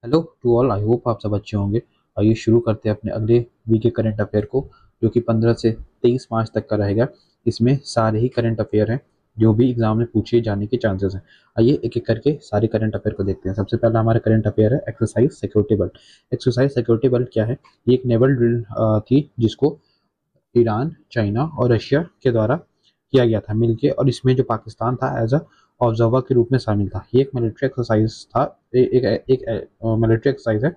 Hello to all, I hope आप सब अच्छे होंगे। आइए शुरू करते हैं अपने अगले वीक के करंट अफेयर को, जो कि 15 से 23 मार्च तक का रहेगा। इसमें सारे ही करंट अफेयर हैं जो भी एग्जाम में पूछे जाने के चांसेस हैं। आइए एक एक करके सारे करंट अफेयर को देखते हैं। सबसे पहला हमारा करंट अफेयर है exercise security belt. Exercise security belt क्या है? ये एक नेवल ड्रिल थी जिसको ईरान, चाइना और रशिया के द्वारा किया गया था मिलके, और इसमें जो पाकिस्तान था एज अ ऑब्जर्वर के रूप में शामिल था। ये एक मिलिट्री एक्सरसाइज था। एक मिलिट्री एक्सरसाइज है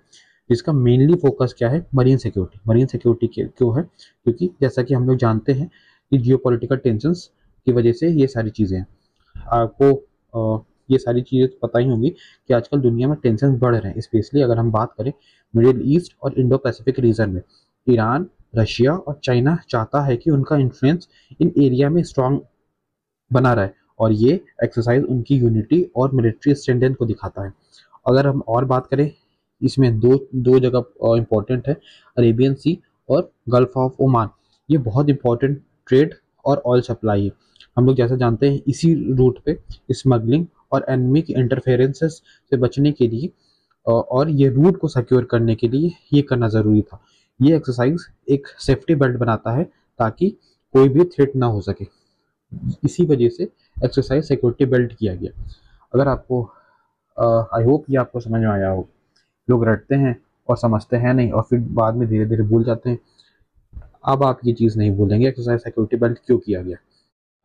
जिसका मेनली फोकस क्या है? Marine security. मरीन सिक्योरिटी क्यों है? क्योंकि जैसा कि हम लोग जानते हैं कि जियोपॉलिटिकल टेंशंस की वजह से ये सारी चीज़ें हैं। आपको ये सारी चीज़ें तो पता ही होंगी कि आजकल दुनिया में टेंशन बढ़ रहे हैं, स्पेशली अगर हम बात करें मिडिल ईस्ट और इंडो पैसिफिक रीजन में। ईरान, रशिया और चाइना चाहता है कि उनका इन्फ्लुएंस इन एरिया में स्ट्रांग बना रहे, और ये एक्सरसाइज उनकी यूनिटी और मिलिट्री स्टैंडर्ड को दिखाता है। अगर हम और बात करें, इसमें दो दो जगह इंपॉर्टेंट है, अरेबियन सी और गल्फ ऑफ ओमान। ये बहुत इंपॉर्टेंट ट्रेड और ऑयल सप्लाई है। हम लोग जैसा जानते हैं इसी रूट पे स्मगलिंग और एनिमी की इंटरफेरेंसेस से बचने के लिए और ये रूट को सिक्योर करने के लिए ये करना ज़रूरी था। ये एक्सरसाइज एक सेफ्टी बेल्ट बनाता है ताकि कोई भी थ्रेट ना हो सके। इसी वजह से एक्सरसाइज सिक्योरिटी बेल्ट किया गया। अगर आपको आई होप ये आपको समझ में आया हो। लोग रटते हैं और समझते हैं नहीं, और फिर बाद में धीरे धीरे भूल जाते हैं। अब आप ये चीज़ नहीं भूलेंगे एक्सरसाइज सिक्योरिटी बेल्ट क्यों किया गया।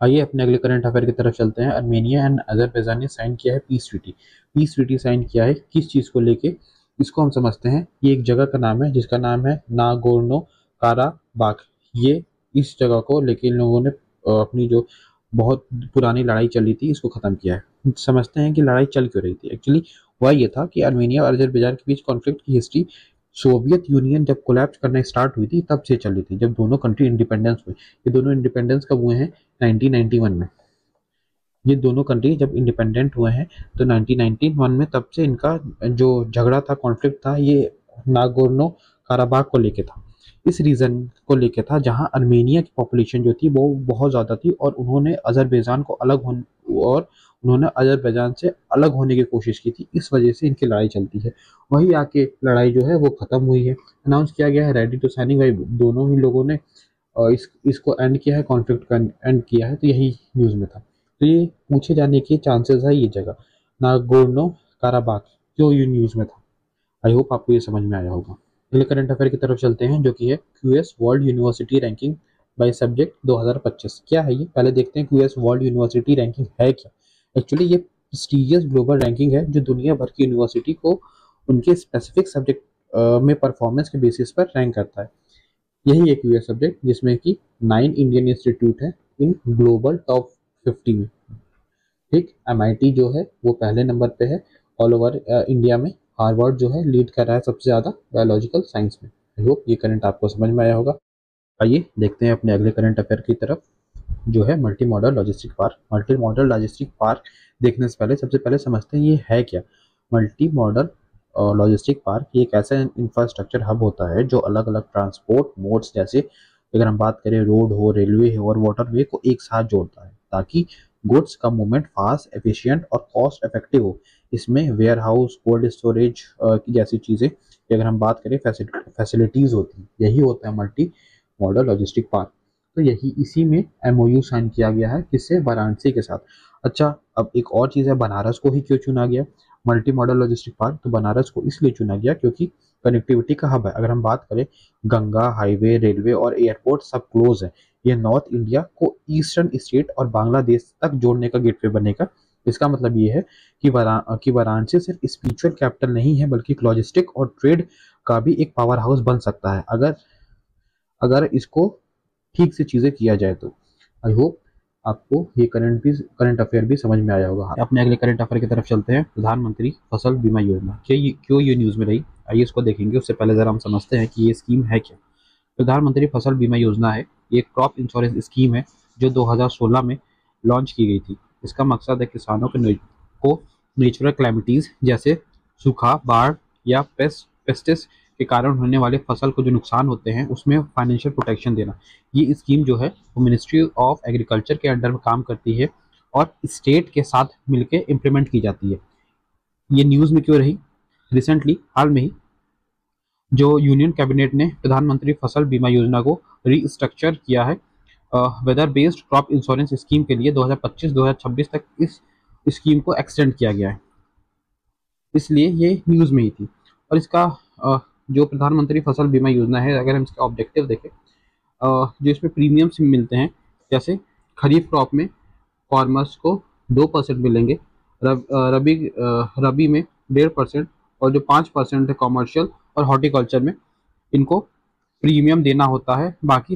आइए अपने अगले करंट अफेयर की तरफ चलते हैं। आर्मेनिया एंड अजरबैजान ने साइन किया है peace treaty. Peace treaty sign किया है किस चीज़ को लेके? इसको हम समझते हैं। ये एक जगह का नाम है जिसका नाम है नागोर्नो काराबाख। ये इस जगह को लेके इन लोगों ने अपनी जो बहुत पुरानी लड़ाई चली थी इसको ख़त्म किया है। समझते हैं कि लड़ाई चल क्यों रही थी। एक्चुअली हुआ ये था कि आर्मेनिया और अजरबैजान के बीच कॉन्फ्लिक्ट की हिस्ट्री सोवियत यूनियन जब कोलैप्स करना स्टार्ट हुई थी तब से चली थी, जब दोनों कंट्री इंडिपेंडेंस हुए। ये दोनों इंडिपेंडेंस कब हुए हैं? 1991 में। ये दोनों कंट्री जब इंडिपेंडेंट हुए हैं तो 1991 में, तब से इनका जो झगड़ा था, कॉन्फ्लिक्ट था, ये नागोर्नो काराबाख को लेके था। इस रीजन को लेके था जहां अर्मेनिया की पॉपुलेशन जो थी वो बहुत ज़्यादा थी, और उन्होंने अजरबैजान से अलग होने की कोशिश की थी। इस वजह से इनकी लड़ाई चलती है। वही आके लड़ाई जो है वो ख़त्म हुई है। अनाउंस किया गया है रेडी टू साइनिंग। भाई दोनों ही लोगों ने इसको एंड किया है, कॉन्फ्लिक्ट का एंड किया है। तो यही न्यूज़ में था। तो ये पूछे जाने के चांसेस है ये जगह नागोर्नो काराबाख क्यों ये न्यूज़ में था। आई होप आपको ये समझ में आया होगा। अगले करंट अफेयर की तरफ चलते हैं जो कि है QS world university ranking by subject 2025। क्या है ये? पहले देखते हैं क्यूएस वर्ल्ड यूनिवर्सिटी रैंकिंग है क्या। एक्चुअली ये प्रेस्टिजियस ग्लोबल रैंकिंग है जो दुनिया भर की यूनिवर्सिटी को उनके स्पेसिफिक सब्जेक्ट में परफॉर्मेंस के बेसिस पर रैंक करता है। यही एक यूएस सब्जेक्ट जिसमें कि 9 इंडियन इंस्टीट्यूट है इन ग्लोबल टॉप 50 में। ठीक, एमआईटी जो है वो पहले नंबर पे है ऑल ओवर इंडिया में। हार्वर्ड जो है लीड कर रहा है सबसे ज़्यादा बायोलॉजिकल साइंस में। आई होप ये करंट आपको समझ में आया होगा। आइए देखते हैं अपने अगले करंट अफेयर की तरफ जो है multi modal logistic park. Multi modal logistic park देखने से पहले सबसे पहले समझते हैं ये है क्या। मल्टी मॉडल लॉजिस्टिक पार्क ये एक ऐसा इंफ्रास्ट्रक्चर हब होता है जो अलग अलग ट्रांसपोर्ट मोड्स, जैसे अगर हम बात करें रोड हो, रेलवे हो और वाटरवे को एक साथ जोड़ता है ताकि गुड्स का मूवमेंट फास्ट, एफिशिएंट और कॉस्ट इफेक्टिव हो। इसमें वेयर हाउस, कोल्ड स्टोरेज की जैसी चीज़ें की अगर हम बात करें फैसिलिटीज़ होती हैं, यही होता है मल्टी मॉडल लॉजिस्टिक पार्क। तो यही इसी में एमओयू साइन किया गया है किससे? वाराणसी के साथ। अच्छा, अब एक और चीज़ है, बनारस को ही क्यों चुना गया मल्टी मॉडल लॉजिस्टिक पार्क? तो बनारस को इसलिए चुना गया क्योंकि कनेक्टिविटी का हब है। अगर हम बात करें, गंगा, हाईवे, रेलवे और एयरपोर्ट सब क्लोज है। ये नॉर्थ इंडिया को ईस्टर्न स्टेट और बांग्लादेश तक जोड़ने का गेटवे बनेगा। इसका मतलब ये है कि वाराणसी सिर्फ स्पिरिचुअल कैपिटल नहीं है बल्कि लॉजिस्टिक और ट्रेड का भी एक पावर हाउस बन सकता है, अगर अगर इसको ठीक से चीज़ें किया जाए तो। आई होप आपको ये करंट अफेयर भी समझ में आया होगा। अपने अगले करंट अफेयर की तरफ चलते हैं। प्रधानमंत्री फसल बीमा योजना क्यों ये न्यूज़ में रही, आइए इसको देखेंगे। उससे पहले ज़रा हम समझते हैं कि ये स्कीम है क्या। प्रधानमंत्री फसल बीमा योजना है, ये एक क्रॉप इंश्योरेंस स्कीम है जो 2016 में लॉन्च की गई थी। इसका मकसद है किसानों को नेचुरल क्लैमिटीज़ जैसे सूखा, बाढ़ या पेस्टिस के कारण होने वाले फसल को जो नुकसान होते हैं उसमें फाइनेंशियल प्रोटेक्शन देना। ये स्कीम जो है वो मिनिस्ट्री ऑफ एग्रीकल्चर के अंडर में काम करती है और स्टेट के साथ मिलकर इम्प्लीमेंट की जाती है। ये न्यूज़ में क्यों रही? रिसेंटली हाल में ही जो यूनियन कैबिनेट ने प्रधानमंत्री फसल बीमा योजना को रीस्ट्रक्चर किया है weather based crop insurance scheme के लिए 2025-2026 तक इस स्कीम को एक्सटेंड किया गया है, इसलिए ये न्यूज़ में ही थी। और इसका जो प्रधानमंत्री फसल बीमा योजना है, अगर हम इसका ऑब्जेक्टिव देखें, जो इसमें प्रीमियम्स मिलते हैं, जैसे खरीफ क्रॉप में फार्मर्स को 2% मिलेंगे, रबी में 1.5%, और जो 5% है कॉमर्शियल और हॉर्टिकल्चर में, इनको प्रीमियम देना होता है। बाकी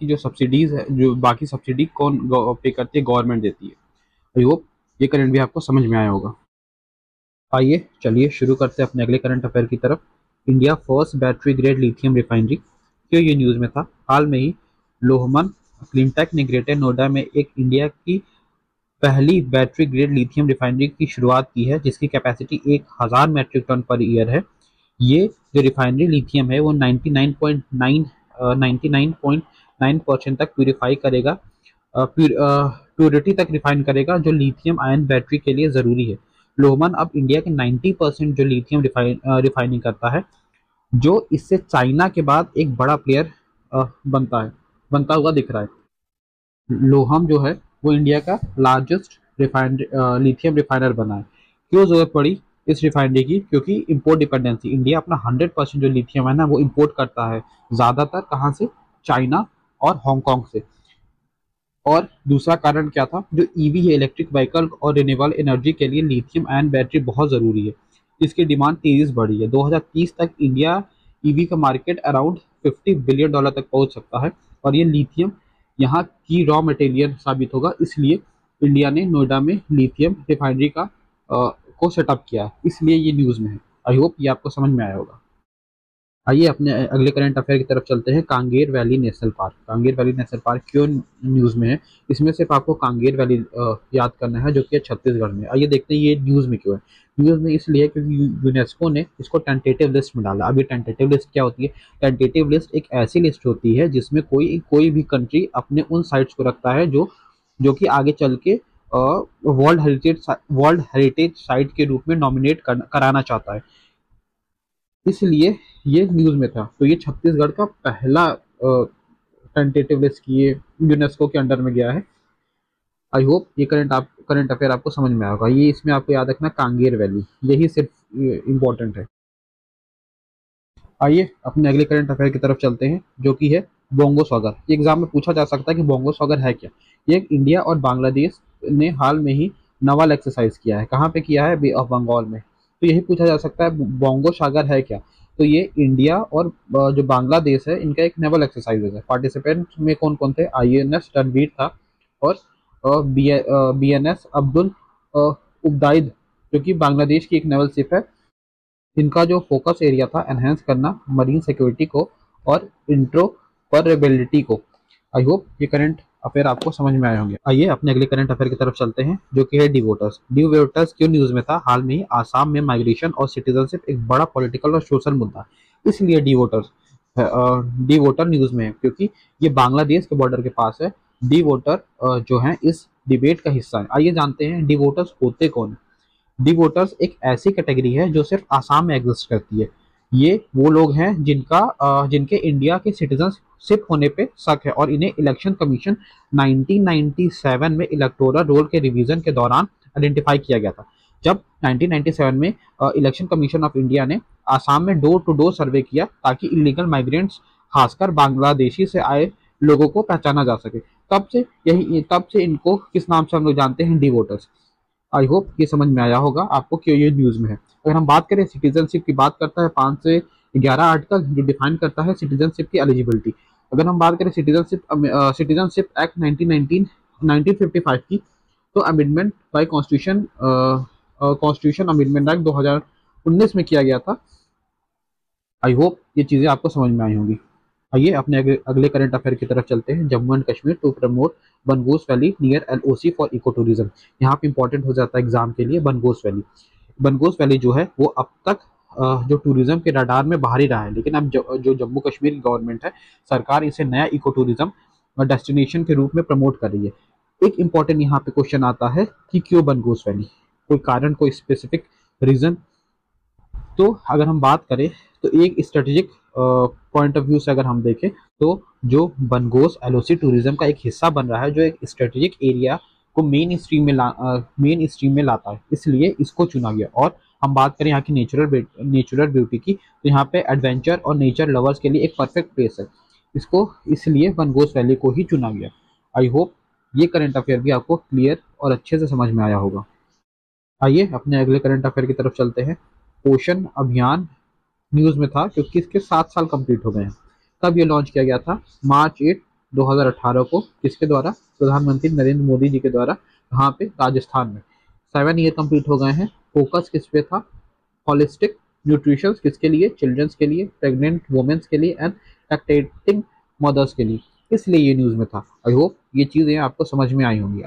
जो सब्सिडीज है, जो बाकी सब्सिडी कौन पे करती है, गवर्नमेंट देती है। आई होप ये करंट भी आपको समझ में आया होगा। आइए चलिए शुरू करते हैं अपने अगले करंट अफेयर की तरफ। India first battery grade lithium refinery, क्यों ये न्यूज़ में था, हाल में ही लोहमन क्लिनटेक ने ग्रेटर नोएडा में एक इंडिया की पहली बैटरी ग्रेड लिथियम रिफाइनरी की शुरुआत की है, जिसकी capacity 1000 metric ton per year है। ये जो रिफाइनरी लिथियम है वो 99.9% तक प्यूरिफाई करेगा, प्योरिटी तक रिफाइन करेगा, जो लिथियम आयन बैटरी के लिए ज़रूरी है। लोहमन अब इंडिया के 90% जो लिथियम रिफाइनिंग करता है, जो इससे चाइना के बाद एक बड़ा प्लेयर बनता हुआ दिख रहा है। लोहम जो है वो इंडिया का लार्जेस्ट लिथियम रिफाइनर बना है। क्यों जरूरत पड़ी इस रिफाइनरी की? क्योंकि इंपोर्ट डिपेंडेंसी, इंडिया अपना 100% जो लिथियम है ना वो इंपोर्ट करता है, ज़्यादातर कहाँ से, चाइना और हांगकांग से। और दूसरा कारण क्या था, जो ईवी है, इलेक्ट्रिक व्हीकल और रिन्यूएबल एनर्जी के लिए लिथियम आयन बैटरी बहुत ज़रूरी है। इसकी डिमांड तेजी से बढ़ी है। 2030 तक इंडिया ईवी का मार्केट अराउंड $50 बिलियन तक पहुंच सकता है, और ये लिथियम यहाँ की रॉ मटेरियल साबित होगा। इसलिए इंडिया ने नोएडा में लिथियम रिफाइनरी को सेटअप किया है, इसलिए ये न्यूज़ में है। आई होप ये आपको समझ में आया होगा। आइए अपने अगले करंट अफेयर की तरफ चलते हैं। Kanger valley national park, Kanger valley national park क्यों न्यूज़ में है? इसमें सिर्फ आपको कांगेर वैली याद करना है, जो कि है छत्तीसगढ़ में। आइए देखते हैं ये न्यूज़ में क्यों है। न्यूज़ में इसलिए क्योंकि यूनेस्को ने इसको टेंटेटिव लिस्ट में डाला। अब ये टेंटेटिव लिस्ट क्या होती है? टेंटेटिव लिस्ट एक ऐसी लिस्ट होती है जिसमें कोई भी कंट्री अपने उन साइट्स को रखता है जो कि आगे चल के वर्ल्ड हेरिटेज साइट के रूप में नॉमिनेट कराना चाहता है, इसलिए ये न्यूज़ में था। तो ये छत्तीसगढ़ का पहला टेंटेटिव लिस्ट की यूनेस्को के अंडर में गया है। आई होप ये करंट अफेयर आपको समझ में आएगा। ये इसमें आपको याद रखना कांगेर वैली, यही सिर्फ इम्पोर्टेंट है। आइए अपने अगले करंट अफेयर की तरफ चलते हैं, जो कि है बोंगो सागर। ये एग्जाम में पूछा जा सकता है कि बोंगो सागर है क्या। ये इंडिया और बांग्लादेश ने हाल में ही नवल एक्सरसाइज किया है। कहाँ पे किया है? बे ऑफ बंगाल में। तो यही पूछा जा सकता है बोंगो सागर है क्या। तो ये इंडिया और जो बांग्लादेश है, इनका एक नेवल एक्सरसाइज है। पार्टिसिपेंट में कौन कौन थे? INS रणवीर था, और BNS अब्दुल उबैद, जो कि बांग्लादेश की एक नेवल शिप है। इनका जो फोकस एरिया था, एनहेंस करना मरीन सिक्योरिटी को और इंट्रोपरेबिलिटी को। आई होप ये करंट अफेयर आपको समझ में आए होंगे। आइए अपने अगले करंट अफेयर की तरफ चलते हैं, जो कि है डी वोटर्स। डी वोटर्स क्यों न्यूज़ में था? हाल में ही आसाम में माइग्रेशन और सिटीजनशिप एक बड़ा पॉलिटिकल और सोशल मुद्दा, इसलिए डी वोटर न्यूज़ में है, क्योंकि ये बांग्लादेश के बॉर्डर के पास है। डी वोटर जो है इस डिबेट का हिस्सा है। आइए जानते हैं डी वोटर्स होते कौन है। डी वोटर्स एक ऐसी कैटेगरी है जो सिर्फ आसाम में एग्जिस्ट करती है। ये वो लोग हैं जिनके इंडिया के सिटीजनशिप होने पे शक है, और इन्हें इलेक्शन कमीशन 1997 में इलेक्टोरल रोल के रिवीजन के दौरान आइडेंटिफाई किया गया था। जब 1997 में इलेक्शन कमीशन ऑफ इंडिया ने आसाम में डोर टू डोर सर्वे किया, ताकि इलीगल माइग्रेंट्स, खासकर बांग्लादेशी से आए लोगों को पहचाना जा सके। तब से इनको किस नाम से हम लोग जानते हैं? D voters. आई होप ये समझ में आया होगा आपको क्यों ये न्यूज़ में है। अगर हम बात करें सिटीजनशिप की, बात करता है 5 से 11 आर्टिकल जो डिफाइन करता है सिटीजनशिप की एलिजिबिलिटी। अगर हम बात करें सिटीजनशिप एक्ट 1955 की, तो amendment by constitution amendment act 2019 में किया गया था। आई होप ये चीज़ें आपको समझ में आई होंगी। आइए अपने अगले करंट अफेयर की तरफ चलते हैं। Jammu and Kashmir to promote Bangus valley near LOC for eco tourism. यहाँ पे इंपॉर्टेंट हो जाता है एग्जाम के लिए बनगोस वैली। बनगोस वैली जो है वो अब तक जो टूरिज्म के रडार में बाहर ही रहा है, लेकिन अब जो जम्मू कश्मीर की गवर्नमेंट है, सरकार इसे नया इको टूरिज्म डेस्टिनेशन के रूप में प्रमोट कर रही है। एक इंपॉर्टेंट यहाँ पे क्वेश्चन आता है कि क्यों बनगोस वैली? कोई कारण, कोई स्पेसिफिक रीजन? तो अगर हम बात करें तो एक स्ट्रेटेजिक पॉइंट ऑफ व्यू से अगर हम देखें तो जो बनगोस एलओसी टूरिज्म का एक हिस्सा बन रहा है, जो एक स्ट्रेटेजिक एरिया को मेन स्ट्रीम में लाता है, इसलिए इसको चुना गया। और हम बात करें यहाँ की नेचुरल ब्यूटी की, तो यहाँ पे एडवेंचर और नेचर लवर्स के लिए एक परफेक्ट प्लेस है, इसको इसलिए बनगोस वैली को ही चुना गया। आई होप ये करंट अफेयर भी आपको क्लियर और अच्छे से समझ में आया होगा। आइए अपने अगले करंट अफेयर की तरफ चलते हैं। पोषण अभियान न्यूज में था क्योंकि इसके 7 साल कंप्लीट हो गए हैं। तब ये लॉन्च किया गया था मार्च 2018 को, किसके द्वारा? प्रधानमंत्री नरेंद्र मोदी जी के द्वारा। यहाँ पे राजस्थान में 7 ईयर कंप्लीट हो गए हैं। फोकस किस पे था? होलिस्टिक न्यूट्रिशन, किसके लिए? चिल्ड्रंस के लिए, प्रेग्नेंट वुमेन्स के लिए एंड लैक्टेटिंग मदर्स के लिए, इसलिए ये न्यूज में था। आई होप ये चीजें आपको समझ में आई होंगी।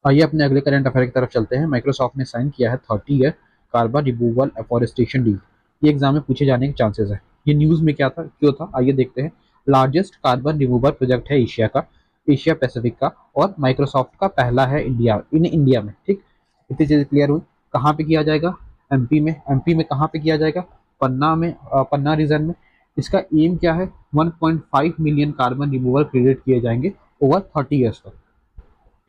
आइए अपने अगले करंट अफेयर की तरफ चलते हैं। माइक्रोसॉफ्ट ने साइन किया है 30 year carbon removal afforestation deal. ये एग्जाम में पूछे जाने के चांसेस है। ये न्यूज में क्या था, क्यों था, आइए देखते हैं। लार्जेस्ट कार्बन रिमूवल प्रोजेक्ट है एशिया पैसिफिक का, और माइक्रोसॉफ्ट का पहला है इंडिया में। ठीक, इतनी चीजें क्लियर हुई। कहाँ पे किया जाएगा? एमपी में कहाँ पे किया जाएगा? पन्ना रीजन में। इसका एम क्या है? 1.5 मिलियन कार्बन रिमूवल क्रेडिट किए जाएंगे ओवर 30 ईयर्स तक।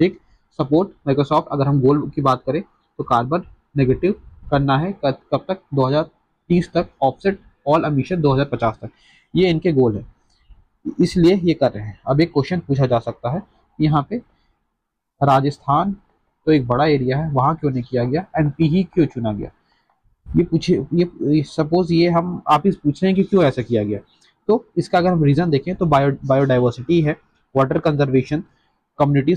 ठीक, सपोर्ट माइक्रोसॉफ्ट, अगर हम गोल की बात करें तो कार्बन नेगेटिव करना है कब तक? 2030 तक, ऑफसेट ऑल एमिशन 2050 तक, ये इनके गोल है, इसलिए ये कर रहे हैं। अब एक क्वेश्चन पूछा जा सकता है यहाँ पे, राजस्थान तो एक बड़ा एरिया है, वहां क्यों नहीं किया गया? एमपी ही क्यों चुना गया? ये पूछे, ये सपोज ये हम आप इस पूछ रहे हैं कि क्यों ऐसा किया गया, तो इसका अगर हम रीजन देखें तो बायोडाइवर्सिटी है, वाटर कंजर्वेशन, कम्युनिटी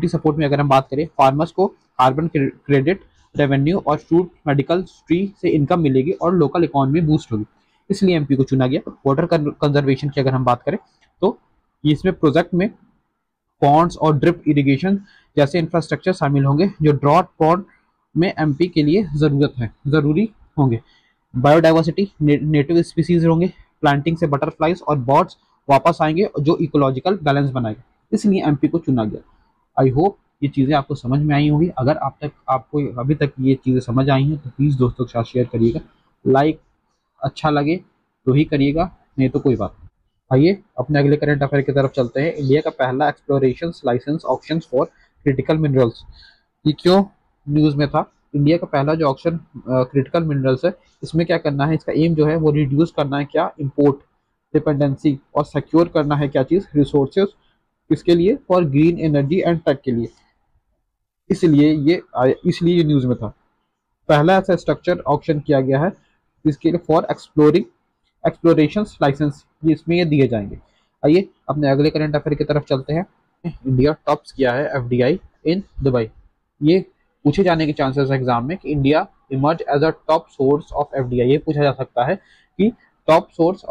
सपोर्ट में अगर हम बात करें, फार्मर्स को कार्बन क्रेडिट रेवेन्यू और फ्रूट मेडिकल ट्री से इनकम मिलेगी और लोकल इकोनॉमी बूस्ट होगी, इसलिए एमपी को चुना गया। वाटर कंजर्वेशन की अगर हम बात करें तो इसमें प्रोजेक्ट में पॉन्ड्स और ड्रिप इरिगेशन जैसे इंफ्रास्ट्रक्चर शामिल होंगे, जो ड्रॉट पॉन्ड में एमपी के लिए जरूरी होंगे। बायोडाइवर्सिटी, नेटिव स्पीसीज होंगे, प्लांटिंग से बटरफ्लाइज और बर्ड्स वापस आएंगे जो इकोलॉजिकल बैलेंस बनाएगा, इसलिए एमपी को चुना गया। आई होप ये चीज़ें आपको समझ में आई होंगी। अगर आपको अभी तक ये चीज़ें समझ आई हैं तो प्लीज़ दोस्तों के साथ शेयर करिएगा। लाइक अच्छा लगे तो ही करिएगा, नहीं तो कोई बात नहीं। आइए अपने अगले करंट अफेयर की तरफ चलते हैं। इंडिया का पहला exploration licence auction for critical minerals, ये क्यों न्यूज में था? इंडिया का पहला जो ऑक्शन क्रिटिकल मिनरल्स है, इसमें क्या करना है? इसका एम जो है वो रिड्यूस करना है क्या? इंपोर्ट डिपेंडेंसी, और सिक्योर करना है क्या चीज़? रिसोर्सेज, किसके लिए? For green energy and tech के लिए, इसलिए ये न्यूज में था। पहला ऐसा स्ट्रक्चर ऑक्शन किया गया है इसके लिए फॉर एक्सप्लोरेशन लाइसेंस, ये इसमें ये दिए जाएंगे। आइए अपने अगले करंट अफेयर की तरफ चलते हैं। इंडिया टॉप्स किया है एफडीआई इन दुबई। ये पूछे जाने के चांसेस है एग्जाम में कि India emerge as a top source of FDI. ये पूछा जा सकता है कि टॉप सोर्स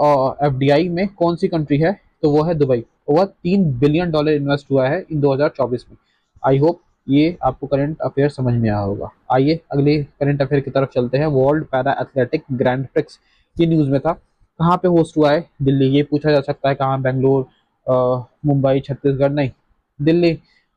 एफडीआई में कौन सी कंट्री है, तो वो है दुबई। ओवर $3 बिलियन इन्वेस्ट हुआ है इन 2024 में। आई होप ये आपको करंट अफेयर समझ में आया होगा। आइए अगले करंट अफेयर की तरफ चलते हैं। World para athletic grand prix, ये न्यूज में था। कहाँ पे होस्ट हुआ है? दिल्ली। ये पूछा जा सकता है कहाँ? बेंगलोर, मुंबई, छत्तीसगढ़? नहीं,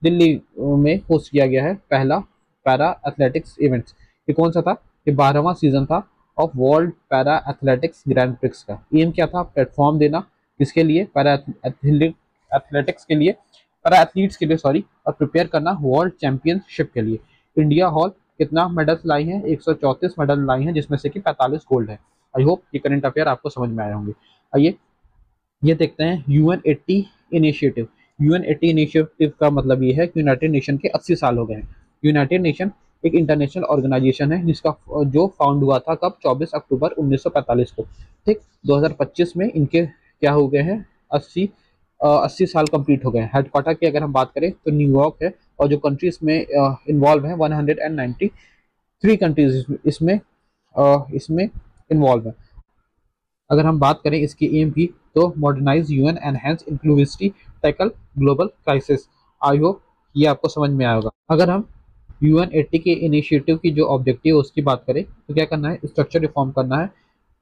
दिल्ली में होस्ट किया गया है पहला पैरा एथलेटिक्स इवेंट्स। ये कौन सा था? ये 12वां सीजन था of world para athletics grand prix का। एम क्या था? प्लेटफॉर्म देना, किसके लिए? पैरा एथलेटिक्स के लिए, पैरा एथलीट्स के लिए सॉरी, और प्रिपेयर करना वर्ल्ड चैंपियनशिप के लिए। इंडिया हॉल कितना मेडल्स लाई हैं? 134 मेडल लाई हैं, जिसमें से कि 45 गोल्ड है। आई होप ये करंट अफेयर आपको समझ में आए होंगे। आइए ये देखते हैं UN80 इनिशिएटिव। UN80 इनिशिएटिव का मतलब ये है कि यूनाइटेड नेशन के 80 साल हो गए हैं। यूनाइटेड नेशन एक इंटरनेशनल ऑर्गेनाइजेशन है जिसका जो फाउंड हुआ था कब? 24 अक्टूबर 1945 को। ठीक, 2025 में इनके क्या हो गए हैं? 80 साल कंप्लीट हो गए हैं। हेडक्वार्टर की अगर हम बात करें तो न्यूयॉर्क है, और जो कंट्रीज में इन्वॉल्व है 193 कंट्रीज इसमें इन्वॉल्व है। अगर हम बात करें इसकी एम की तो modernise UN, enhance inclusivity, tackle global crisis. I hope ये आपको समझ में आया होगा। अगर हम UN80 के इनिशिएटिव की जो ऑब्जेक्टिव है उसकी बात करें तो क्या करना है? स्ट्रक्चर रिफॉर्म करना है,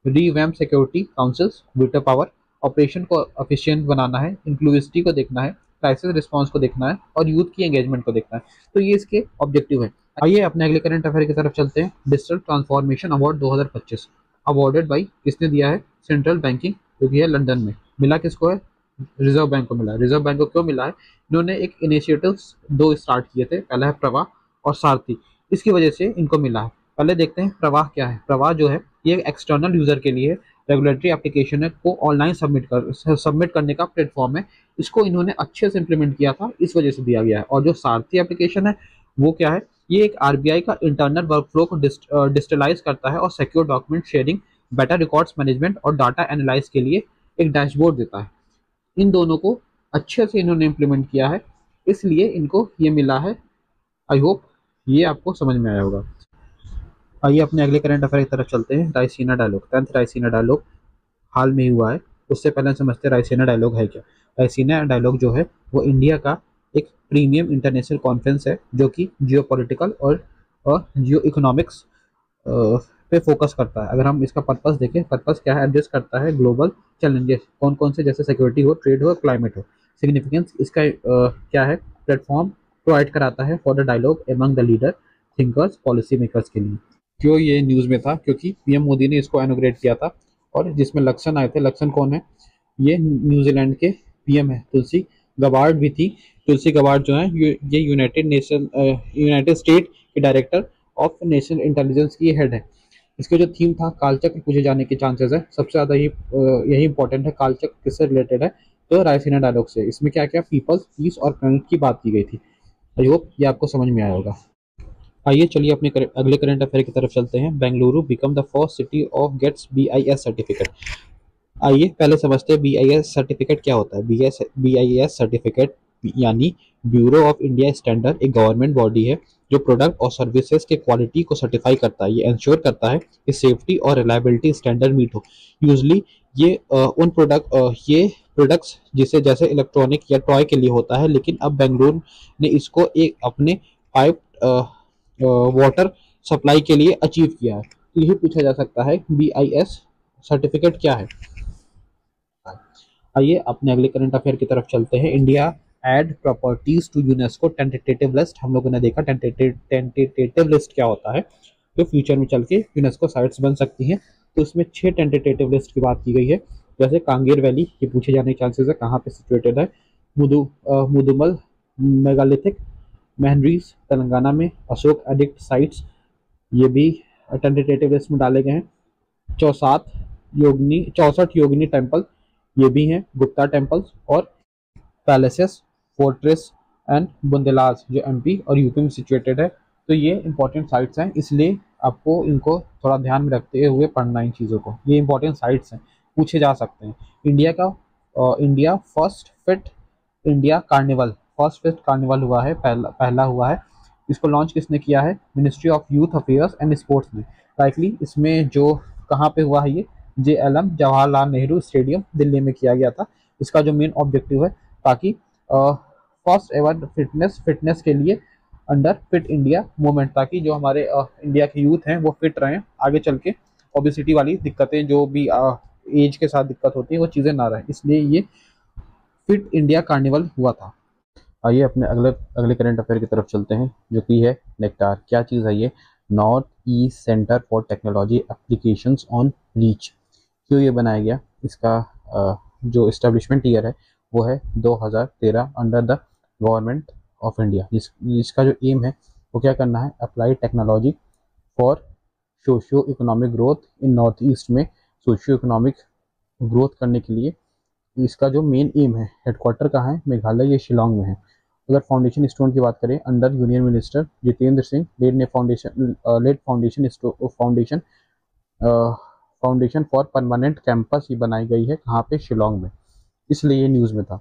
revamp security councils, veto power, operation को एफिशिएंट बनाना है, इंक्लूसिविटी को देखना है, क्राइसिस रिस्पांस को देखना है, और यूथ की एंगेजमेंट को देखना है। तो ये इसके ऑब्जेक्टिव है। आइए अपने अगले करंट अफेयर की तरफ चलते हैं। Digital transformation award 2025। Awarded by, किसने दिया है, सेंट्रल बैंकिंग, जो कि है लंदन में। मिला किसको है, रिजर्व बैंक को मिला है। रिजर्व बैंक को क्यों मिला है, इन्होंने एक इनिशिएटिव दो स्टार्ट किए थे, पहला है प्रवाह और सारथी, इसकी वजह से इनको मिला है। पहले देखते हैं प्रवाह क्या है। प्रवाह जो है ये एक्सटर्नल यूजर के लिए रेगुलेटरी एप्लीकेशन है को ऑनलाइन सबमिट करने का प्लेटफॉर्म है। इसको इन्होंने अच्छे से इंप्लीमेंट किया था, इस वजह से दिया गया है। और जो सारथी एप्लीकेशन है वो क्या है, ये एक आरबीआई का इंटरनल वर्कफ्लो को डिजिटलाइज करता है और secure document sharing, better records management और डाटा एनालाइज के लिए एक डैशबोर्ड देता है। इन दोनों को अच्छे से इन्होंने इम्प्लीमेंट किया है, इसलिए इनको ये मिला है। आई होप ये आपको समझ में आया होगा। आइए अपने अगले करंट अफेयर की तरफ चलते हैं। Raisina dialogue, 10th Raisina dialogue हाल में ही हुआ है। उससे पहले समझते हैं रायसीना डायलॉग है क्या। रायसीना डायलॉग जो है वो इंडिया का एक प्रीमियम इंटरनेशनल कॉन्फ्रेंस है, जो कि जियो पॉलिटिकल और जियो इकोनॉमिक्स पे फोकस करता है। अगर हम इसका पर्पस देखें, पर्पस क्या है, एड्रेस करता है ग्लोबल चैलेंजेस, कौन कौन से, जैसे सिक्योरिटी हो, ट्रेड हो, क्लाइमेट हो। सिग्निफिकेंस इसका क्या है, प्लेटफॉर्म प्रोवाइड कराता है for the dialogue among the leader, thinkers, policy makers के लिए। क्यों ये न्यूज़ में था, क्योंकि पीएम मोदी ने इसको इनॉग्रेट किया था, और जिसमें लक्षण आए थे। लक्षण कौन है, ये न्यूजीलैंड के पीएम है, तुलसी गबार्ड भी थी। तुलसी गबार्ड जो है ये यूनाइटेड स्टेट के डायरेक्टर ऑफ नेशनल इंटेलिजेंस की हेड है। इसके जो थीम था, कालचक्र पूछे जाने के चांसेस है सबसे ज़्यादा, यही इंपॉर्टेंट है। कालचक्र किससे रिलेटेड है, तो रायसीना डायलॉग से। इसमें क्या क्या पीपल्स, पीस और प्लैनेट की बात की गई थी। आई होप ये आपको समझ में आया होगा। आइए चलिए अपने अगले करंट अफेयर की तरफ चलते हैं। Bengaluru become the first city of gates BIS certificate. आइए पहले समझते हैं बीआईएस सर्टिफिकेट क्या होता है। बीआईएस सर्टिफिकेट यानी ब्यूरो ऑफ इंडिया स्टैंडर्ड, एक गवर्नमेंट बॉडी है जो प्रोडक्ट और सर्विसेज के क्वालिटी को सर्टिफाई करता है। ये इंश्योर करता है कि सेफ्टी और रिलायबिलिटी स्टैंडर्ड मीट हो। यूजली ये ये प्रोडक्ट्स जिसे जैसे इलेक्ट्रॉनिक या टॉय के लिए होता है, लेकिन अब बेंगलुरु ने इसको एक अपने पाइप वाटर सप्लाई के लिए अचीव किया है। तो यही पूछा जा सकता है बीआईएस सर्टिफिकेट क्या है। आइए अपने अगले करंट अफेयर की तरफ चलते हैं। India add properties to UNESCO tentative list. हम लोगों ने देखा टेंटेटिव लिस्ट क्या होता है, तो फ्यूचर में चल के यूनेस्को साइट्स बन सकती हैं। तो उसमें 6 टेंटेटिव लिस्ट की बात की गई है, जैसे कांगेर वैली, ये पूछे जाने के चांसेस है, कहाँ पे सिचुएटेड है। मुदुमल मेगालिथिक महनरीज तेलंगाना में। अशोक एडिक्ट साइट्स, ये भी टेंटेटिव लिस्ट में डाले गए हैं। 64 योगिनी टेम्पल, ये भी हैं। गुप्ता टेम्पल्स और पैलेसेस, फोर्ट्रेस एंड बुंदेलास, जो एमपी और यूपी में सिचुएटेड है। तो ये इंपॉर्टेंट साइट्स हैं, इसलिए आपको इनको थोड़ा ध्यान में रखते हुए पढ़ना इन चीज़ों को। ये इंपॉर्टेंट साइट्स हैं, पूछे जा सकते हैं। India first fit India carnival, first fit carnival हुआ है, पहला हुआ है। इसको लॉन्च किसने किया है, ministry of youth affairs and sports ने। लाइकली इसमें जो कहाँ पे हुआ है, ये JLM जवाहरलाल नेहरू स्टेडियम दिल्ली में किया गया था। इसका जो मेन ऑब्जेक्टिव है, ताकि फर्स्ट एवर फिटनेस के लिए अंडर फिट इंडिया मूवमेंट, ताकि जो हमारे इंडिया के यूथ हैं वो फिट रहें, आगे चल के ओबेसिटी वाली दिक्कतें जो भी एज के साथ दिक्कत होती है वो चीज़ें ना रहें, इसलिए ये फिट इंडिया कार्निवल हुआ था। आइए अपने अगले करंट अफेयर की तरफ चलते हैं, जो कि है नेक्टार। क्या चीज़ है ये, north east centre for technology applications on reach. क्यों ये बनाया गया, इसका जो इस्टेब्लिशमेंट ईयर है वो है 2013 under the government of India. जिसका जो एम है वो क्या करना है, applied technology for socio economic growth in north east में। सोशियो इकोनॉमिक ग्रोथ करने के लिए इसका जो मेन एम है, हेडक्वार्टर कहाँ है, मेघालय, ये शिलोंग में है। अगर फाउंडेशन स्टोन की बात करें, under union minister Jitendra Singh laid foundation for permanent campus ये बनाई गई है, कहाँ पे, शिलोंग में, इसलिए ये न्यूज़ में था।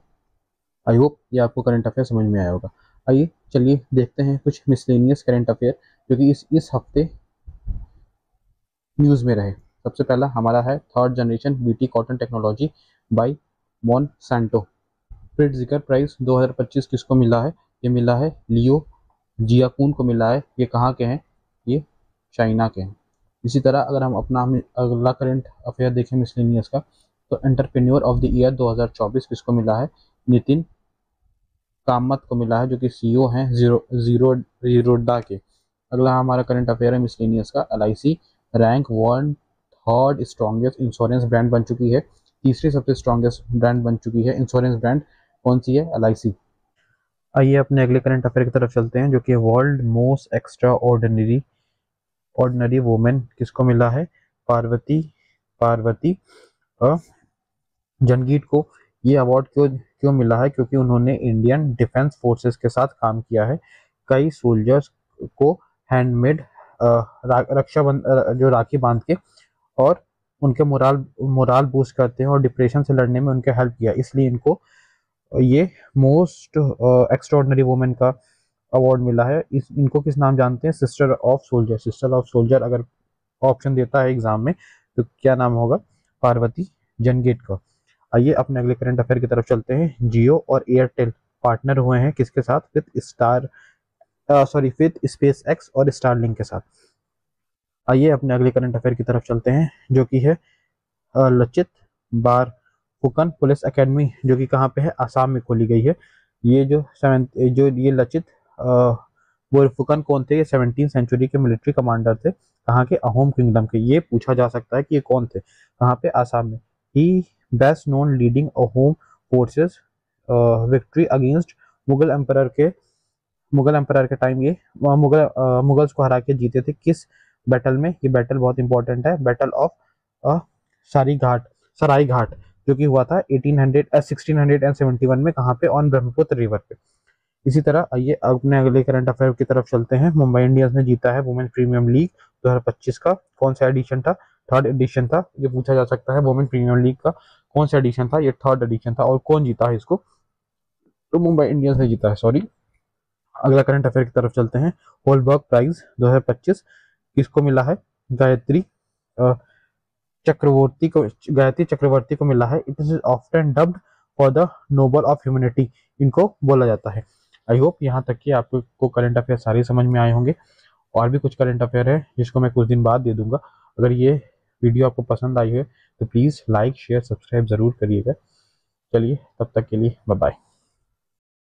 आई होप ये आपको करंट अफेयर समझ में आया होगा। आइए चलिए देखते हैं कुछ मिसलेनियस करंट अफेयर जो कि इस हफ्ते न्यूज़ में रहे। सबसे पहला हमारा है third generation BT cotton technology by Monsanto. Pritzker prize 2025 किसको मिला है, ये मिला है लियो जियाकून को मिला है। ये कहाँ के हैं, ये चाइना के हैं। इसी तरह अगर हम अपना अगला करंट अफेयर देखें मिसलेनियस का, तो एंटरप्रेन्योर ऑफ द ईयर 2024 किसको मिला है, नितिन कामत को मिला है, जो कि CEO हैं जीरोडा के। अगला हमारा करंट अफेयर है मिसलेनियस का, LIC rank third strongest insurance brand बन चुकी है, तीसरी सबसे स्ट्रॉन्गेस्ट ब्रांड बन चुकी है इंश्योरेंस ब्रांड। कौन सी है? LIC। आइए अपने अगले करंट अफेयर की तरफ चलते हैं, जो कि world most extra ordinary women किसको मिला है? पार्वती पार्वती अ, जनगीत को ये अवार्ड क्यों क्यों मिला है? क्योंकि उन्होंने इंडियन डिफेंस फोर्सेस के साथ काम किया है। कई सोल्जर्स को हैंडमेड जो राखी बांध के और उनके मोराल बूस्ट करते हैं और डिप्रेशन से लड़ने में उनके हेल्प किया, इसलिए इनको ये मोस्ट एक्स्ट्राऑर्डिनरी वुमेन का अवार्ड मिला है। इनको किस नाम जानते हैं? Sister of soldier. Sister of soldier अगर ऑप्शन देता है एग्जाम में तो क्या नाम होगा? पार्वती जनगेट का। आइए अपने अगले करंट अफेयर की तरफ चलते हैं। जियो और एयरटेल पार्टनर हुए हैं किसके साथ? विद स्पेस एक्स और स्टारलिंक के साथ। आइए अपने अगले करंट अफेयर की तरफ चलते हैं, जो कि है लचित बारफुकन पुलिस एकेडमी, जो कि कहाँ पे है? आसाम में खोली गई है। ये जो ये लचित बोरफुकन कौन थे? ये 17वीं सेंचुरी के मिलिट्री कमांडर थे। कहाँ के? अहोम किंगडम के। ये पूछा जा सकता है कि ये कौन थे? कहाँ पे? आसाम में। He best known leading Ahom forces victory against Mughal emperor के टाइम ये मुगल्स को हरा के जीते थे। किस बैटल में? ये बैटल बहुत इंपॉर्टेंट है, बैटल ऑफ सराई घाट, जो कि हुआ था 1671 में। कहाँ पे? ऑन ब्रह्मपुत्र रिवर पे। इसी तरह आइए अपने अगले करंट अफेयर की तरफ चलते हैं। मुंबई इंडियंस ने जीता है वुमेन प्रीमियम लीग 2025 का। कौन सा एडिशन था? थर्ड एडिशन था। ये पूछा जा सकता है वुमेन प्रीमियम लीग का कौन सा एडिशन था? ये थर्ड एडिशन था। और कौन जीता है इसको? तो मुंबई इंडियंस ने जीता है, सॉरी। अगला करंट अफेयर की तरफ चलते हैं। होलबर्ग प्राइज 2025 किसको मिला है? गायत्री अ, गायत्री चक्रवर्ती को मिला है। It is often dubbed for the Nobel of humanity, इनको बोला जाता है। आई होप यहाँ तक कि आपको करंट अफेयर सारे समझ में आए होंगे। और भी कुछ करंट अफेयर है जिसको मैं कुछ दिन बाद दे दूंगा। अगर ये वीडियो आपको पसंद आई है तो प्लीज़ लाइक शेयर सब्सक्राइब ज़रूर करिएगा। चलिए तब तक के लिए बाय बाय।